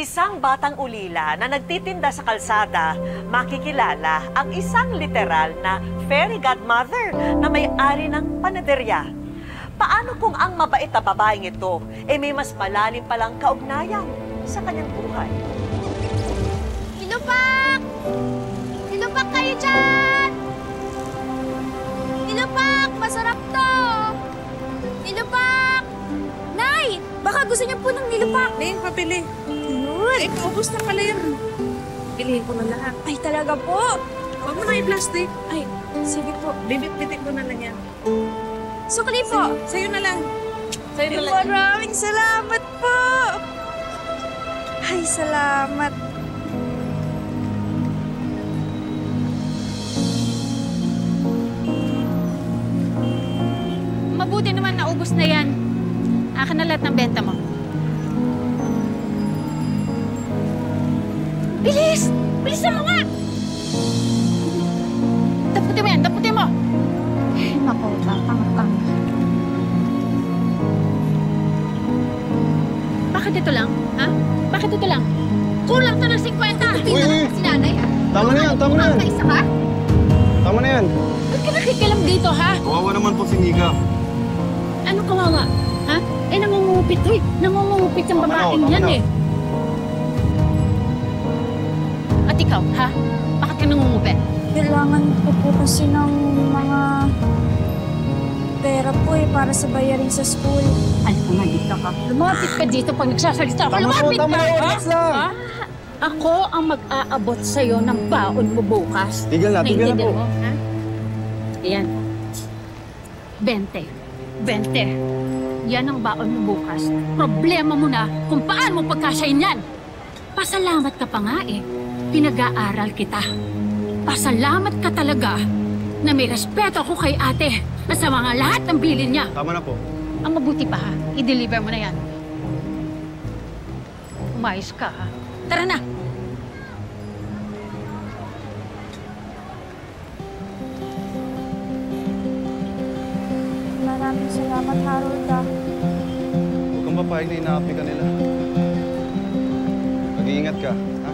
isang batang ulila na nagtitinda sa kalsada, makikilala ang isang literal na fairy godmother na may-ari ng panaderya. Paano kung ang mabait na babaeng ito may mas malalim palang kaugnayan sa kanyang buhay? Nilupak! Nilupak kayo dyan! Nilupak! Masarap to! Nilupak! Nay! Baka gusto niyo po ng nilupak. Ning, pabili. Yun. Paubos na pala yun. Bilihin ko na lahat. Ay, talaga po? Huwag mo na i-plastic. Ay, sige po. Bibit-bitik ko na lang yan. Sukli po. Sa'yo na lang. Sa'yo na lang. Maraming salamat po. Ay, salamat. Mabuti naman naubos na yan. Akin na lahat ng benta mo. Bilis! Bilisan mo nga! Daputin mo yan! Daputin mo! Naku, tatang-tang. Bakit ito lang? Ha? Bakit ito lang? Kulang to ng 50! Tingnan naman si nanay. Tama na yan, tama na yan. Isa ka? Tama na yan. Ba't ka nakikilam dito, ha? Kawawa naman po si Nika. Ano kawawa? Ha? Nangungupit to eh. Nangungupit ang babaeng yan eh. At ikaw, ha? Bakit ka nangungupit? Kailangan ko po kasi ng mga pera po para sa bayarin sa school. Ano ka nga dito ka? Lumapit ka dito pag nagsasalita ka. Lumapit ka! Ha? Ako ang mag-aabot sa'yo ng baon mo bukas. Tigil na po. Mo, ha? Ayan. 20. Yan ang baon mo bukas. Problema mo na kung paano mo pagkasyahin yan. Pasalamat ka pa nga eh. Pinag-aaral kita. Pasalamat ka talaga na may respeto ako kay ate at sa mga lahat ng bilin niya. Tama na po. Ang mabuti pa ha, i-deliver mo na yan. Umayos ka ha. Tara na! Maraming salamat, Harold. Huwag kang papayag na inaapi ka nila. Mag-iingat ka, ha?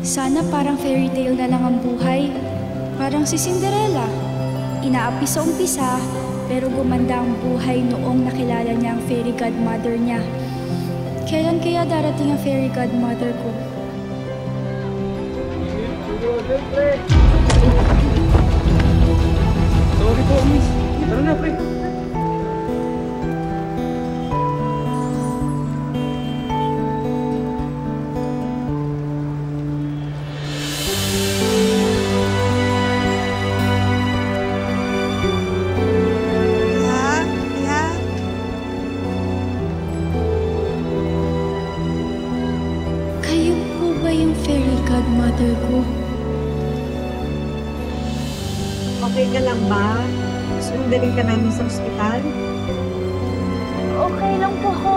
Sana parang fairy tale na lang ang buhay. Parang si Cinderella. Inaapi sa umpisa, pero gumanda ang buhay noong nakilala niya ang fairy godmother niya. Kailan kaya darating ang fairy godmother ko? Sorry po, miss. Tara na, pre. Kayo po ba yung fairy godmother ko? Okay ka lang ba? Gusto mong daling ka namin sa ospital? Okay lang po ako.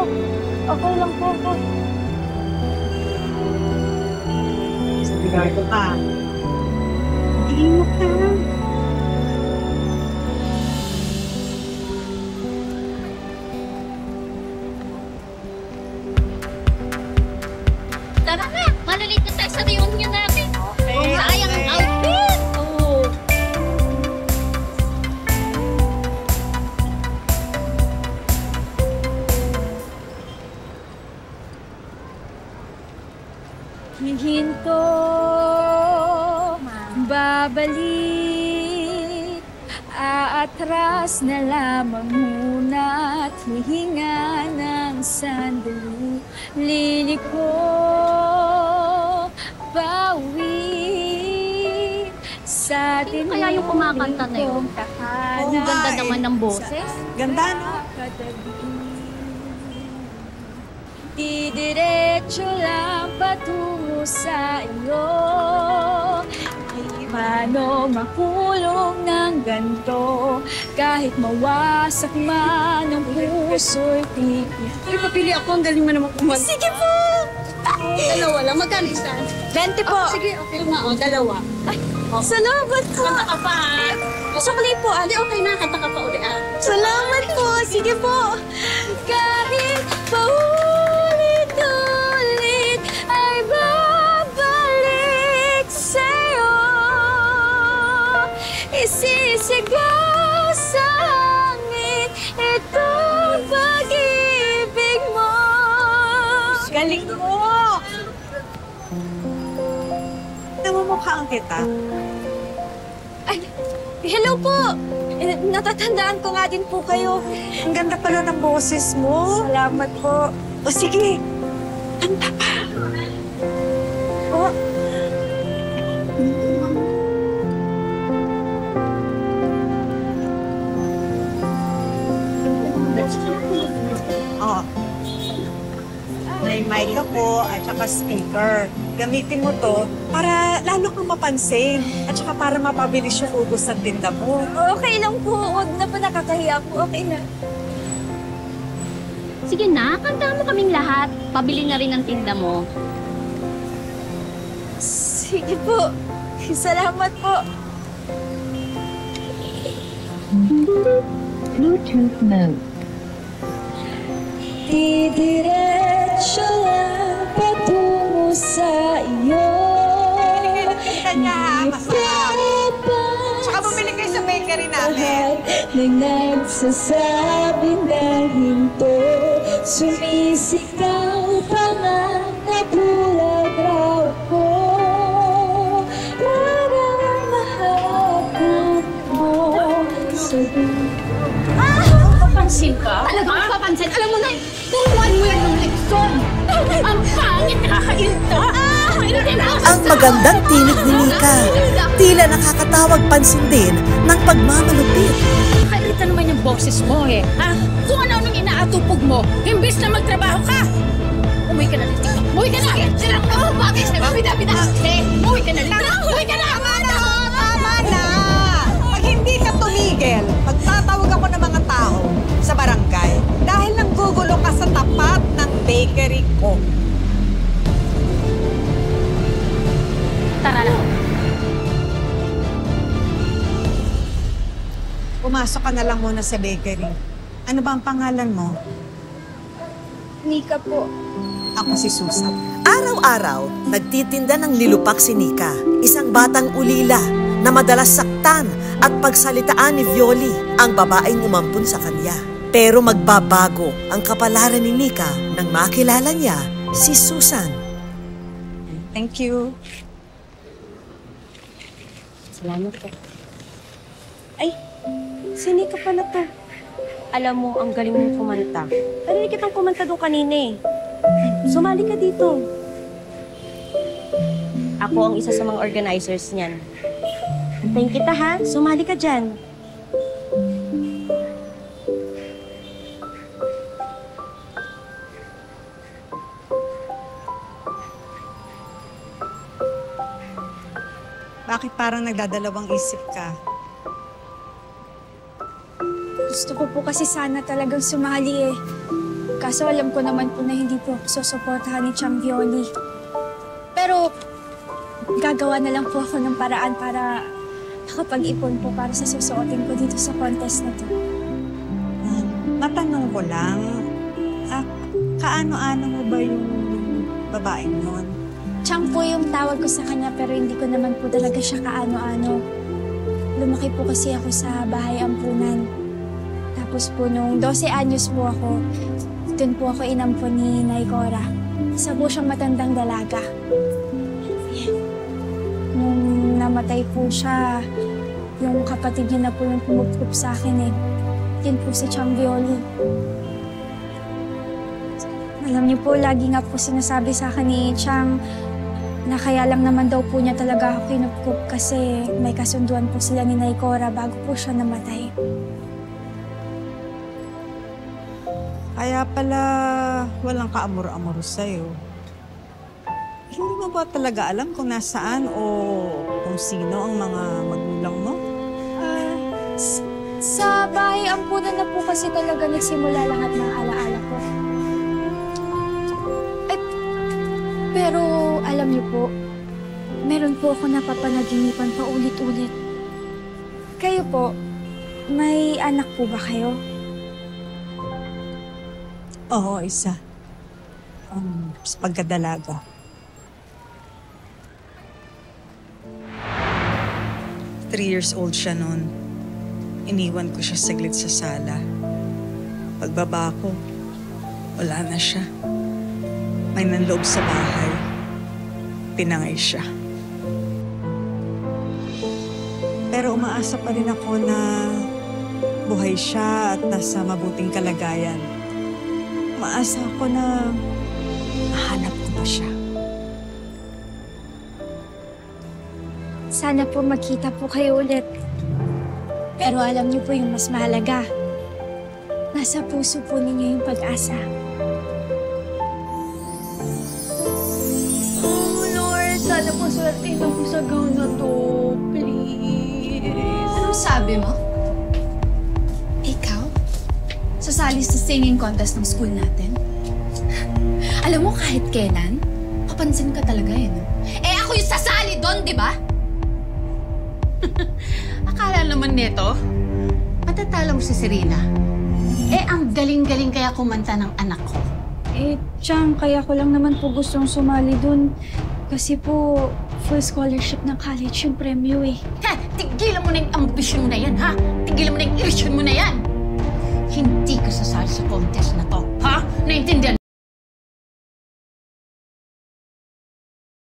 Okay lang po ako. Sigurado ka. Iingat ka. Tara na! Malalit na tayo sa reunion natin. Okay. Sayang ang outfit! Oo. Hihinto, babalik, aatras na lamang muna at hihinga ng sandali. Liliko, bawi, sa atin. Kaya yung kumakanta na yun? Ang ganda naman ng boses. Ganda, no? Didiretso lang patungo sa iyo. Di paano makulong ng ganto, kahit mawasak man ang puso'y tibig. Uy, papili ako. Ang galing mo naman kumanta. Sige po! Dalawa lang. Magkano isa? 20 po. Sige, okay nga. O, dalawa. Ay, salamat po. Kanta ka pa, ha? Sukli po. Hindi, okay na. Kanta ka pa uli, ah. Salamat po. Sige po. Kahit Sumisigaw sa hangin itong pag-ibig mo. Galing mo! Namumukhaan kita. Ay, hello po! Natatandaan ko nga din po kayo. Ang ganda pala ng boses mo. Salamat po. O sige, kanta pa. Oh. Oh. May mic ako at saka speaker. Gamitin mo to para lalo kang mapansin at saka para mapabilis yung ubos ng tinda mo. Okay lang po. Huwag na po nakakahiya po. Okay na. Sige na, kantahan mo kaming lahat. Pabili na rin ang tinda mo. Sige po. Salamat po. Bluetooth mode. Didiretso lang patungo sa iyo. Bili kayo ng tinda niya, masarap. Tsaka bumili kayo sa bakery namin. Nang nagsasabi na hinto, sumisigaw pa nga na bulag raw ko. Parang mahabang mo sa Papansin ka? Talagang papansin? Alam mo na, turuan mo yan ng leksyon! Ang pangit nakakainta! Ang magandang tinig ni Nika, tila nakakatawag pansin din ng pagmamalupit. Kairita naman yung boses mo eh, ha? Kung ano-anong inaatupog mo, imbis na magtrabaho ka! Umuwi ka na dito! Umuwi ka na! Silang na! Bakit? Bida-bida! Umuwi ka na lang! Umuwi ka na! Tama na! Pag hindi ka tumigil, magtatawag ako ng mga tao sa barangay dahil nanggugulo ka sa tapat ng bakery ko. Tara na! Pumasok ka na lang muna sa bakery. Ano ba ang pangalan mo? Nika po. Ako si Susan. Araw-araw, nagtitinda ng nilupak si Nika, isang batang ulila na madalas saktan at pagsalitaan ni Violi, ang babaeng umampun sa kanya. Pero magbabago ang kapalaran ni Nika nang makilala niya si Susan. Thank you. Salamat po. Ay, si Nika pala to. Alam mo, ang galing mong kumanta. Narinig kitang kumanta doon kanina eh. Sumali ka dito. Ako ang isa sa mga organizers niyan. Antayin kita ha, sumali ka dyan. Bakit parang nagdadalawang isip ka? Gusto ko po kasi sana talagang sumali eh. Kaso alam ko naman po na hindi po ako susuportahan ni Chang Violi. Pero gagawa na lang po ako ng paraan para makapag-ipon po para sa susuotin ko dito sa contest na to. Matanong ko lang, kaano-ano mo ba yung babaeng nun? Chang po yung tawag ko sa kanya pero hindi ko naman po talaga siya kaano-ano. Lumaki po kasi ako sa bahay ampunan. Tapos po nung 12 anyos po ako, doon po ako inampon ni Nay Cora. Isa po siyang matandang dalaga. Nung namatay po siya, yung kapatid niya na po yung pumupup sa akin eh. Yun po si Chang Violi. Alam niyo po, lagi nga po sinasabi sa akin ni Chang na kaya lang naman daw po niya talaga ako kinukup kasi may kasunduan po sila ni Nay Cora bago po siya namatay. Kaya pala walang kaamor-amor sa'yo. Hindi mo ba talaga alam kung nasaan o kung sino ang mga magulang mo? Sa bahay ampunan na po kasi talaga nagsimula lahat ng alaala ko. Ay, pero alam niyo po, meron po ako napapanaginipan pa ulit-ulit. Kayo po, may anak po ba kayo? Oo, isa. Sa pagkadalaga. Three years old siya noon. iniwan ko siya saglit sa sala. Pagbaba ko, wala na siya. May nanloob sa bahay. Pinangay siya. Pero umaasa pa rin ako na buhay siya at nasa mabuting kalagayan. Umaasa ako na mahanap ko pa siya. Sana po magkita po kayo ulit. Pero alam niyo po yung mas mahalaga. Nasa puso po ninyo yung pag-asa. Oh, Lord, sana po swerte na po sa gown na to. Please. Anong sabi mo? Ikaw? Sasali sa singing contest ng school natin? Alam mo, kahit kailan, papansin ka talaga eh, no? Eh, ako yung sasali doon, di ba? Akala naman nito, matatalo mo si Serena. Eh, ang galing-galing kaya kumanta ng anak ko. Eh, Chang, kaya ko lang naman po gustong sumali dun. Kasi po, full scholarship ng college yung premyo eh. Ha! Tigilan mo na yung ambisyon mo na yan, ha? Tigilan mo na yung ilusyon mo na yan! Hindi ka sasali sa contest na to, ha? Naintindihan?